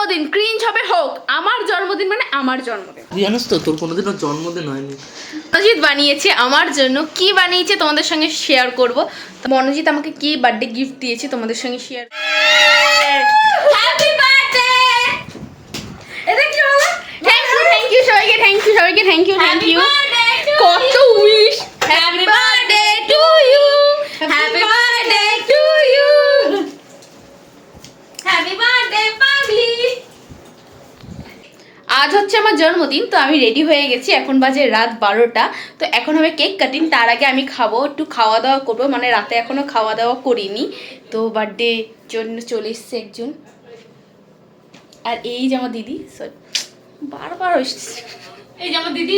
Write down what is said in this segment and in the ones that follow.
জন্মদিন ক্রিঞ্জ হবে হোক, আমার জন্মদিন মানে আমার জন্মদিন। জানিস তো তোর কোনোদিনও জন্মদিন হয়নি। মনোজিৎ বানিয়েছে আমার জন্য, কি বানিয়েছে তোমাদের সঙ্গে শেয়ার করব। তো মনোজিৎ আমাকে কি বার্থডে গিফট দিয়েছে তোমাদের সঙ্গে শেয়ার। Happy birthday! এটা কি হলো? থ্যাংক ইউ সবাইকে, থ্যাংক ইউ। কত wish! Happy birthday to you, happy birthday to you, happy birthday পাগলি। আজ হচ্ছে আমার জন্মদিন, তো আমি রেডি হয়ে গেছি। এখন বাজে রাত 12টা। তো এখন হবে কেক কাটিং। তার আগে আমি খাবো, একটু খাওয়া দাওয়া করবো, মানে রাতে এখনো খাওয়া দাওয়া করিনি। তো বার্থডে জন্য চলে এসছে একজন। আর এই যে আমার দিদি, বারবার এই যে আমার দিদি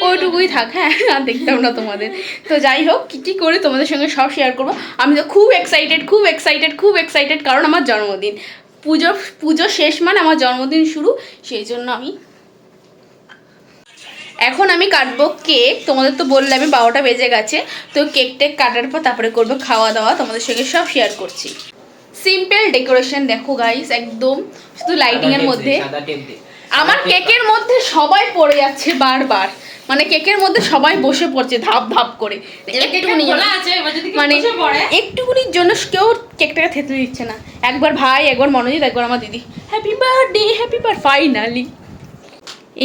ওইটুকুই থাক, হ্যাঁ আর দেখতাম না তোমাদের। তো যাই হোক, কী করে তোমাদের সঙ্গে সব শেয়ার করবো। আমি তো খুব এক্সাইটেড কারণ আমার জন্মদিন। পুজো শেষ মানে আমার জন্মদিন শুরু, সেই জন্য এখন আমি কাটবো কেক। তোমাদের তো বললে আমি 12টা বেজে গেছে। তো কেক টেক কাটার পর তারপরে করবো খাওয়া দাওয়া, তোমাদের সঙ্গে সব শেয়ার করছি। সিম্পল ডেকোরেশন দেখো গাইস, একদম শুধু লাইটিং এর মধ্যে। আমার কেকের মধ্যে সবাই পড়ে যাচ্ছে বারবার, মানে কেকের মধ্যে সবাই বসে পড়ছে ধাপ ধাপ করে। মানে একটুকুনির জন্য কেউ কেকটাকে থেতলে দিচ্ছে না। একবার ভাই, একবার মনোজিৎ, একবার আমার দিদি হ্যাপি বার্থডে ফাইনালি।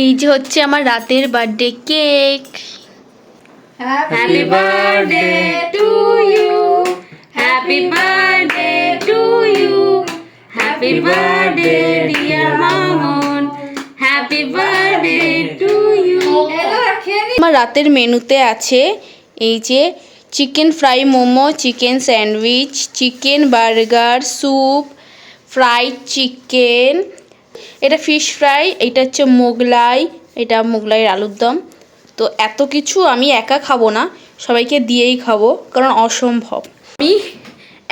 এই যে হচ্ছে আমার রাতের birthday cake. Happy birthday to you, happy birthday to you, happy birthday dear Mamun, happy birthday to you. আমার রাতের মেনুতে আছে এই যে chicken fry momo, chicken sandwich, chicken burger, soup, fried chicken, এটা ফিশ ফ্রাই, এটা হচ্ছে মোগলাই, এটা মোগলাইয়ের আলুর দম। তো এত কিছু আমি একা খাবো না, সবাইকে দিয়েই খাবো, কারণ অসম্ভব।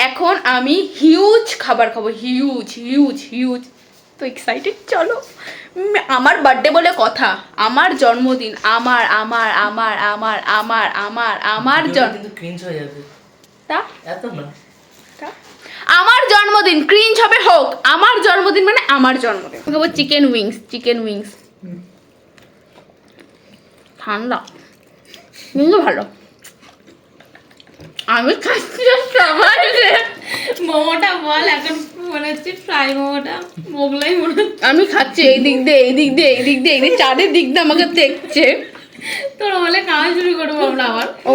এখন আমি হিউজ খাবার খাবো, হিউজ। তো এক্সাইটেড। চলো, আমার বার্থডে বলে কথা, আমার জন্মদিন, আমার আমার জন্মদিন ক্রিঞ্জ হবে হোক, আমার জন্মদিন মানে আমার জন্মদিন। খাবো চিকেন উইংস। ঠান্ডা কিন্তু ভালো। আমি খাচ্ছি মোমোটা বল, এখন মনে হচ্ছে ফ্রাই মোমোটা মোগলাই মনে হচ্ছে। আমি খাচ্ছি এই দিক দিয়ে চারের দিক দিয়ে আমাকে দেখছে। তোর বলে খাওয়া শুরু করবো আমরা আবার। ও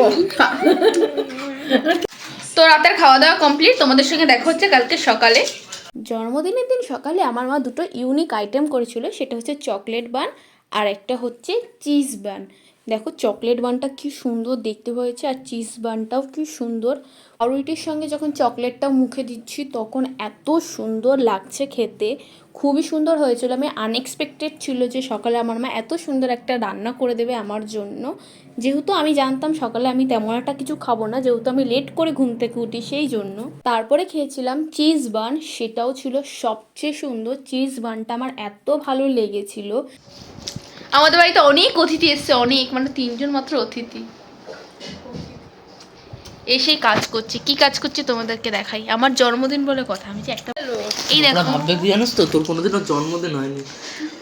তো রাতের খাওয়া দাওয়া কমপ্লিট, তোমাদের সঙ্গে দেখা হচ্ছে কালকে সকালে। জন্মদিনের দিন সকালে আমার মা দুটো ইউনিক আইটেম করেছিল, সেটা হচ্ছে চকলেট বান আর একটা হচ্ছে চিজ বান। দেখো চকলেট বানটা কি সুন্দর দেখতে হয়েছে, আর চিজ বানটাও কি সুন্দর। আর ওইটির সঙ্গে যখন চকলেটটা মুখে দিচ্ছি তখন এত সুন্দর লাগছে খেতে, খুবই সুন্দর হয়েছিল। আমি আনএক্সপেক্টেড ছিল যে সকালে আমার মা এত সুন্দর একটা রান্না করে দেবে আমার জন্য। যেহেতু আমি জানতাম সকালে আমি তেমন একটা কিছু খাবো না, যেহেতু আমি লেট করে ঘুম থেকে উঠি, সেই জন্য। তারপরে খেয়েছিলাম চিজ বান, সেটাও ছিল সবচেয়ে সুন্দর। চিজ বানটা আমার এত ভালো লেগেছিল। আমাদের বাড়িতে অনেক অতিথি এসছে, অনেক, মানে 3 জন মাত্র অতিথি এসেই কাজ করছে। কি কাজ করছে তোমাদেরকে দেখাই। আমার জন্মদিন বলে কথা, আমি যে একটা এই দেখো ভাববে কি জানিস তো তোর কোনোদিনও জন্মদিন হয়নি।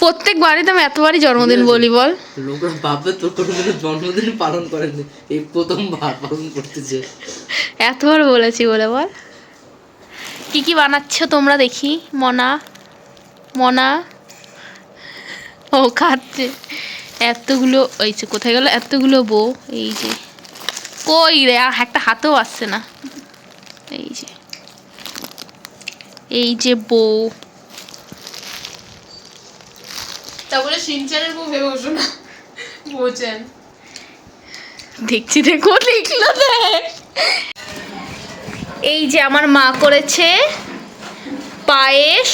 প্রত্যেক বাড়িতে আমি এতবারই জন্মদিন বলি বল। লোকরা ভাববে তোর কোনোদিনও জন্মদিন পালন করেনি, এই প্রথমবার পালন করতেছে। এতবার বলেছি বলে বল। কি বানাচ্ছ তোমরা দেখি? মনা ও খাচ্ছে এতগুলো। ওই যে কোথায় গেল এতগুলো বউ? এই যে কই রে, একটা হাতেও আসছে না। এই যে বউ, তা বলে সিনচানের বউ ভেবে বসো না, বোঝেন। দেখছি দেখো লিখলো দেখ। এই যে আমার মা করেছে পায়েস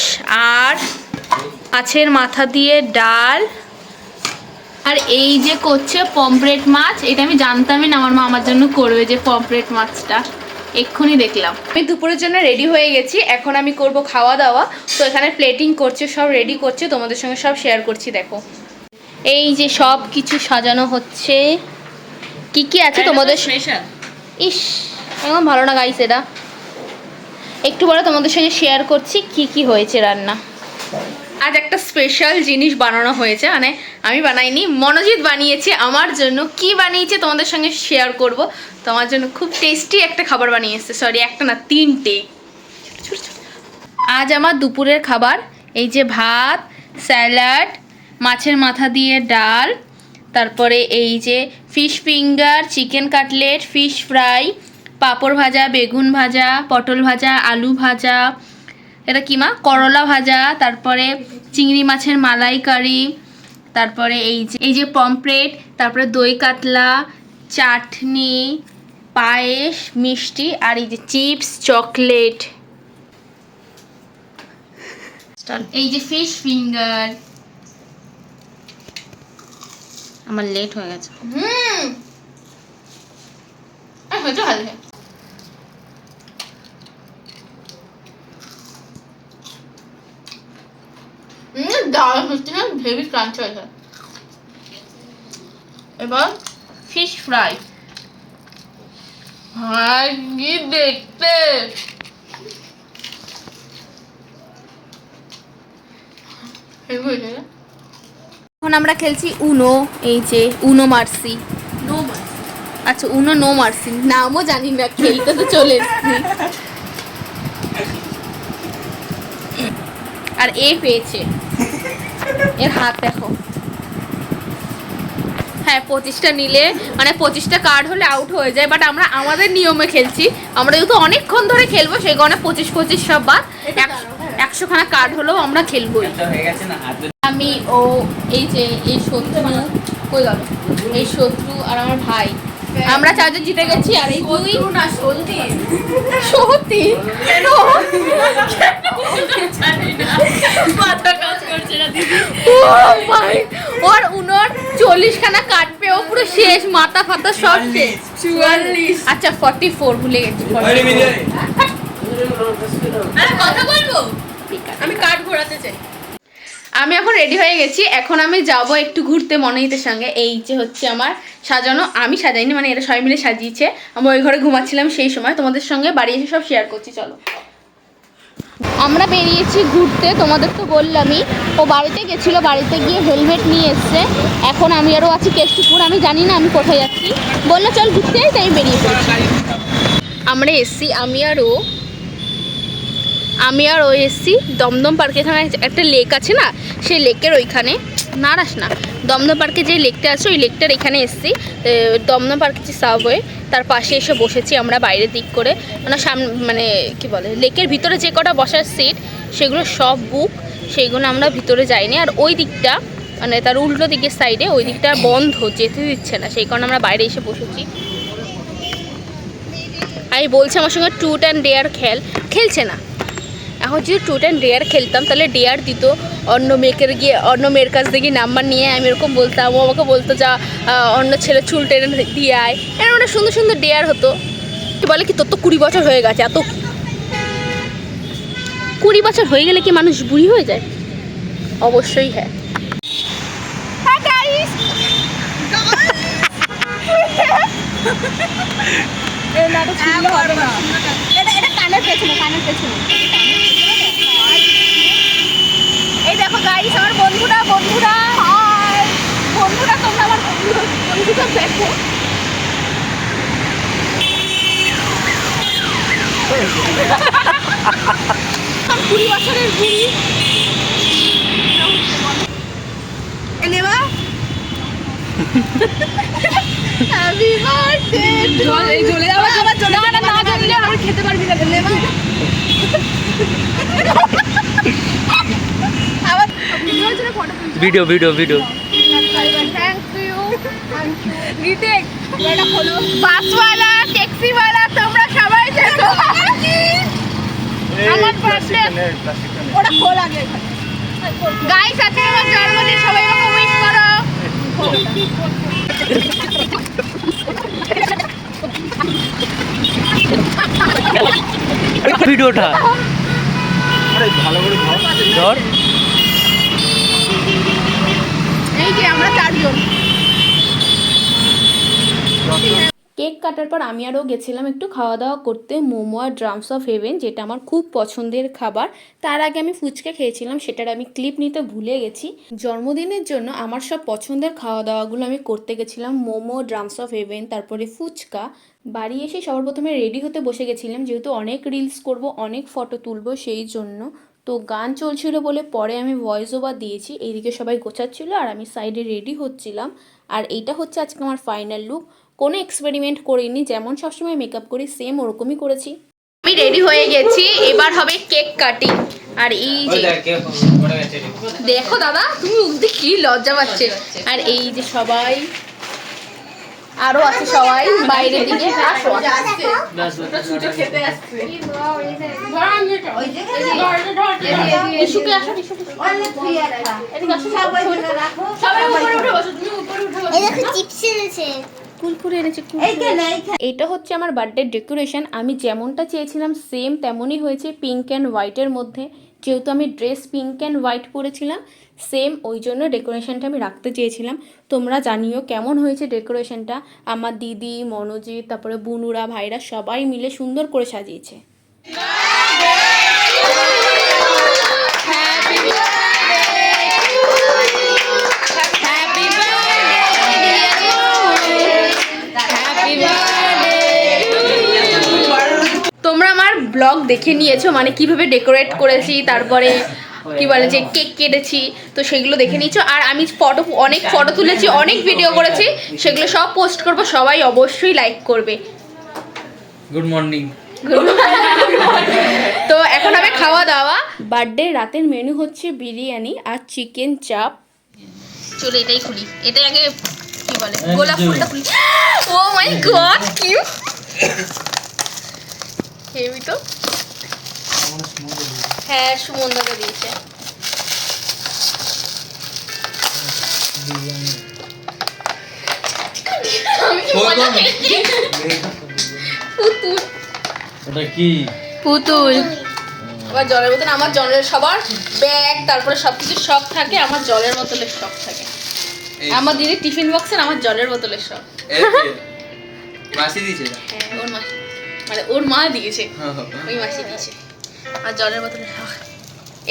আর মাছের মাথা দিয়ে ডাল, আর এই যে করছে পমফ্রেট মাছ। এটা আমি জানতামই না আমার মা আমার জন্য করবে, যে পমফ্রেট মাছটা এক্ষুনি দেখলাম। আমি দুপুরের জন্য রেডি হয়ে গেছি, এখন আমি করব খাওয়া দাওয়া। তো এখানে প্লেটিং করছে, সব রেডি করছে, তোমাদের সঙ্গে সব শেয়ার করছি। দেখো এই যে সব কিছু সাজানো হচ্ছে। কি আছে তোমাদের? ইস একদম ভালো না গাইস, এটা একটু পরে তোমাদের সঙ্গে শেয়ার করছি কি হয়েছে রান্না। আজ একটা স্পেশাল জিনিস বানানো হয়েছে, মানে আমি বানাইনি, মনোজিৎ বানিয়েছে আমার জন্য। কি বানিয়েছে তোমাদের সঙ্গে শেয়ার করব। তোমার জন্য খুব টেস্টি একটা খাবার বানিয়েছে, সরি একটা না 3টে। আজ আমার দুপুরের খাবার এই যে ভাত, স্যালাড, মাছের মাথা দিয়ে ডাল, তারপরে এই যে fish finger, chicken cutlet, fish fry, পাঁপড় ভাজা, বেগুন ভাজা, পটল ভাজা, আলু ভাজা, এটা কি মা, করলা ভাজা, তারপরে চিংড়ি মাছের মালাইকারি, তারপরে এই যে পমফ্রেট, তারপরে দই কাতলা, চাটনি, পায়েস, মিষ্টি, আর এই যে চিপস, চকলেট, এই যে ফিশ ফিঙ্গার। আমার লেট হয়ে গেছে। হয়েছে ভালো। ডাল হচ্ছে না, হেভি ক্রাঞ্চ হয়েছে। এবার ফিশ ফ্রাই। ভাই কি দেখতে, এখন আমরা খেলছি উনো। এই যে উনো মার্সি, আচ্ছা উনো নো মার্সি, নামও জানি না, খেলতে তো চলে এসছি। আর এ পেয়েছে, এর হাত দেখো। হ্যাঁ 25টা নিলে মানে 25টা কার্ড হলে আউট হয়ে যায়, বাট আমরা আমাদের নিয়মে খেলছি। আমরা যেহেতু অনেকক্ষণ ধরে খেলবো সেই কারণে 25 সব বাদ, 100খানা কার্ড হলেও আমরা খেলবোই। আমি ও এই যে এই শত্রু, কই গেল এই শত্রু আর আমার ভাই, আমরা 4জন জিতে গেছি। আর এই দুই না সত্যি সত্যি কেন মাথা কাজ করছে না দিদি। ও ভাই ওর উনোর 40খানা কাটবে, ও পুরো শেষ, মাথা ফাতা সব শেষ। 44, আচ্ছা 44 ভুলে গেছি। কথা বলবো, আমি কাঠ ঘোরাতে চাই। আমি এখন রেডি হয়ে গেছি, এখন আমি যাব একটু ঘুরতে মনোজিতের সঙ্গে। এই যে হচ্ছে আমার সাজানো, আমি সাজাইনি, মানে এরা সবাই মিলে সাজিয়েছে। আমি ওই ঘরে ঘুমাচ্ছিলাম সেই সময়, তোমাদের সঙ্গে বাড়ি এসে সব শেয়ার করছি। চলো আমরা বেরিয়েছি ঘুরতে, তোমাদের তো বললামই। ও বাড়িতে গেছিলো, বাড়িতে গিয়ে হেলমেট নিয়ে এসছে। এখন আমি আরও আছি কেষ্টপুর, আমি জানি না আমি কোথায় যাচ্ছি, বললো চল ঘুরতে যাই, তাই বেরিয়ে পড়েছি। আমরা এসছি, আমি আর ও এসছি দমদম পার্কে। এখানে একটা লেক আছে না, সেই লেকের ওইখানে, নারাস না, দমদম পার্কে যে লেকটা আছে ওই লেকটার এখানে এসছি। দমদম পার্কের যে সাবওয়ে তার পাশে এসে বসেছি আমরা বাইরের দিক করে, মানে সামনে মানে কি বলে লেকের ভিতরে যে কটা বসার সিট সেগুলো সব বুক, সেইগুলো আমরা ভিতরে যাইনি। আর ওই দিকটা মানে তার উল্টো দিকের সাইডে ওই দিকটা বন্ধ, যেতে দিচ্ছে না, সেই কারণে আমরা বাইরে এসে বসেছি। আমি বলছি আমার সঙ্গে ট্রুথ অ্যান্ড ডেয়ার খেলছে না। এখন যদি ট্রুথ অ্যান্ড ডেয়ার খেলতাম তাহলে ডেয়ার দিত, অন্য মেয়ের কাছ থেকে নাম্বার নিয়ে আমি এরকম বলতাম, ও আমাকে বলতো যা অন্য ছেলে চুল টেনে দিয়ে আয়, এরকম একটা সুন্দর সুন্দর ডেয়ার হতো। বলে কি তোর তো 20 বছর হয়ে গেছে, এত 20 বছর হয়ে গেলে কি মানুষ বুড়ি হয়ে যায়? অবশ্যই হ্যাঁ। এই দেখো গাইস আমার বন্ধুরা হাই বন্ধুরা, তোমরা আমার বন্ধুরা দেখো। 20 বছরের বুড়ি হ্যাপি বার্থডে জল এই জলে আবার জলে না জলে আর খেতে পারবি না নেবা। আবার ভিডিও থ্যাংক ইউ রিটেক এটা হলো বাসওয়ালা ট্যাক্সিওয়ালা, তোমরা সবাই দেখো আমার বার্থডে ওটা খোল আগে গাইস। আজকে আমার জন্মদিন, সবাই আমাকে উইশ করো। ভিডিওটা ভালো করে ধর। এই যে আমরা 4জন। কেক কাটার পর আমি আরও গেছিলাম একটু খাওয়া দাওয়া করতে মোমো আর ড্রামস অফ হেভেন, যেটা আমার খুব পছন্দের খাবার। তার আগে আমি ফুচকা খেয়েছিলাম, সেটার আমি ক্লিপ নিতে ভুলে গেছি। জন্মদিনের জন্য আমার সব পছন্দের খাওয়া দাওয়াগুলো আমি করতে গেছিলাম, মোমো, ড্রামস অফ হেভেন, তারপরে ফুচকা। বাড়ি এসে সবার প্রথমে রেডি হতে বসে গেছিলাম, যেহেতু অনেক রিলস করব, অনেক ফটো তুলবো, সেই জন্য। তো গান চলছিল বলে পরে আমি ভয়েস ওভার দিয়েছি। এইদিকে সবাই গোছাচ্ছিল আর আমি সাইডে রেডি হচ্ছিলাম। আর এইটা হচ্ছে আজকে আমার ফাইনাল লুক। কোনো এক্সপেরিমেন্ট করিনি, যেমন সবসময় মেকআপ করি সেম ওরকমই করেছি। আমি রেডি হয়ে গেছি, এবার হবে কেক কাটিং। আর এই যে দেখো দাদা, তুমি উঠতে কি লজ্জা পাচ্ছে। আর এই যে সবাই আরো আছে, সবাই বাইরের দিকে আসো। ইস্যুকে আসো, এদিকে আসো, সবাই উপরে উঠে বসো, তুমি উপরে উঠে বসো। এই দেখো চিপস এনেছে। কুলকুরে এনেছে। এইটা হচ্ছে আমার বার্থডে ডেকোরেশন। আমি যেমনটা চেয়েছিলাম সেম তেমনই হয়েছে, পিঙ্ক অ্যান্ড হোয়াইটের মধ্যে। যেহেতু আমি ড্রেস পিঙ্ক অ্যান্ড হোয়াইট পরেছিলাম সেম, ওই জন্য ডেকোরেশনটা আমি রাখতে চেয়েছিলাম। তোমরা জানিও কেমন হয়েছে ডেকোরেশনটা। আমার দিদি, মনোজিৎ, তারপরে বুনুরা, ভাইরা সবাই মিলে সুন্দর করে সাজিয়েছে। তোমরা আমার ব্লগ দেখে নিয়েছো, মানে কিভাবে ডেকোরেট করেছি, তারপরে কি বলে যে কেক কেটেছি, তো সেগুলো দেখে নিয়েছো। আর আমি অনেক ফটো তুলেছি, অনেক ভিডিও করেছি, সেগুলো সব পোস্ট করবো, সবাই অবশ্যই লাইক করবে। Good morning. তো এখন হবে খাওয়া দাওয়া। বার্থডে রাতের মেনু হচ্ছে বিরিয়ানি আর চিকেন চাপ। চলো এটাই খুলি, এটাই আগে কি বলে গোলাপ ফুলটা খুলি। ও মাই গড, কি হেভি তো। হ্যাঁ, সুমনদাকে দিয়েছে। পুতুল, ওটা কি? পুতুল। আবার জলের বোতল, আমার জলের সবার ব্যাগ, তারপরে সবকিছু শখ থাকে, আমার জলের বোতলের শখ থাকে। আমার দিদি টিফিন বক্সের, আমার জলের বোতলের শখ। মাসি দিয়েছে? হ্যাঁ, ওর মা, মানে ওর মা দিয়েছে, ওই মাসি দিয়েছে। আর জলের বোতলের শখ।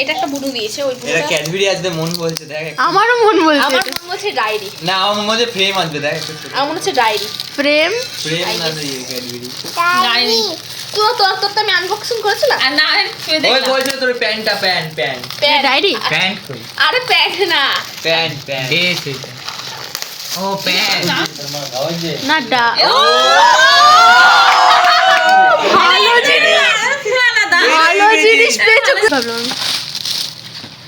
এটা একটা বুড়ো দিয়েছে, ওই এটা বুড়োটা। ক্যাডবেরি আসবে মন বলছে, দেখ আমারও মন বলছে, আমার মন বলছে ডায়েরি। না আমার মনে হচ্ছে ফ্রেম আসবে, দেখ আমার মনে হচ্ছে ডায়েরি, ফ্রেম। ফ্রেম না দিয়ে ক্যাডবেরি। ডায়েরি। তোর তো আমি আনবক্সিং করেছিলাম। আর না, ওই বলছিল তোর প্যান্টটা, প্যান্ট ডায়েরি। প্যান্ট কই? আরে প্যান্ট না, প্যান্ট ও প্যান্ট না ডা। ভালো জিনিস, ভালো জিনিস পেয়েছো। ভাবলাম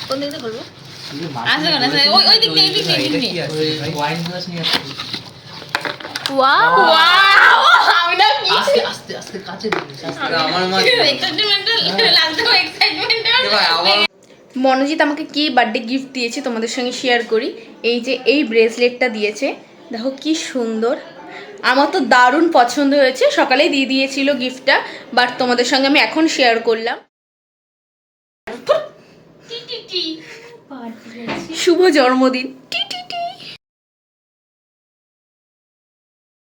কোন দিকে করবো? ওই দিক দিয়ে, এই দিক দিয়ে। ওয়াইন গ্লাস নিয়ে আসছি। ওয়াও ওয়াও, আমি না কি আস্তে আস্তে কাছে দিস। আমার মা ভাই আমার মনোজিৎ আমাকে কি বার্থডে গিফট দিয়েছে তোমাদের সঙ্গে শেয়ার করি। এই যে এই ব্রেসলেটটা দিয়েছে, দেখো কি সুন্দর। আমার তো দারুণ পছন্দ হয়েছে, সকালেই দিয়ে দিয়েছিল গিফটটা, বাট তোমাদের সঙ্গে আমি এখন শেয়ার করলাম। শুভ জন্মদিন।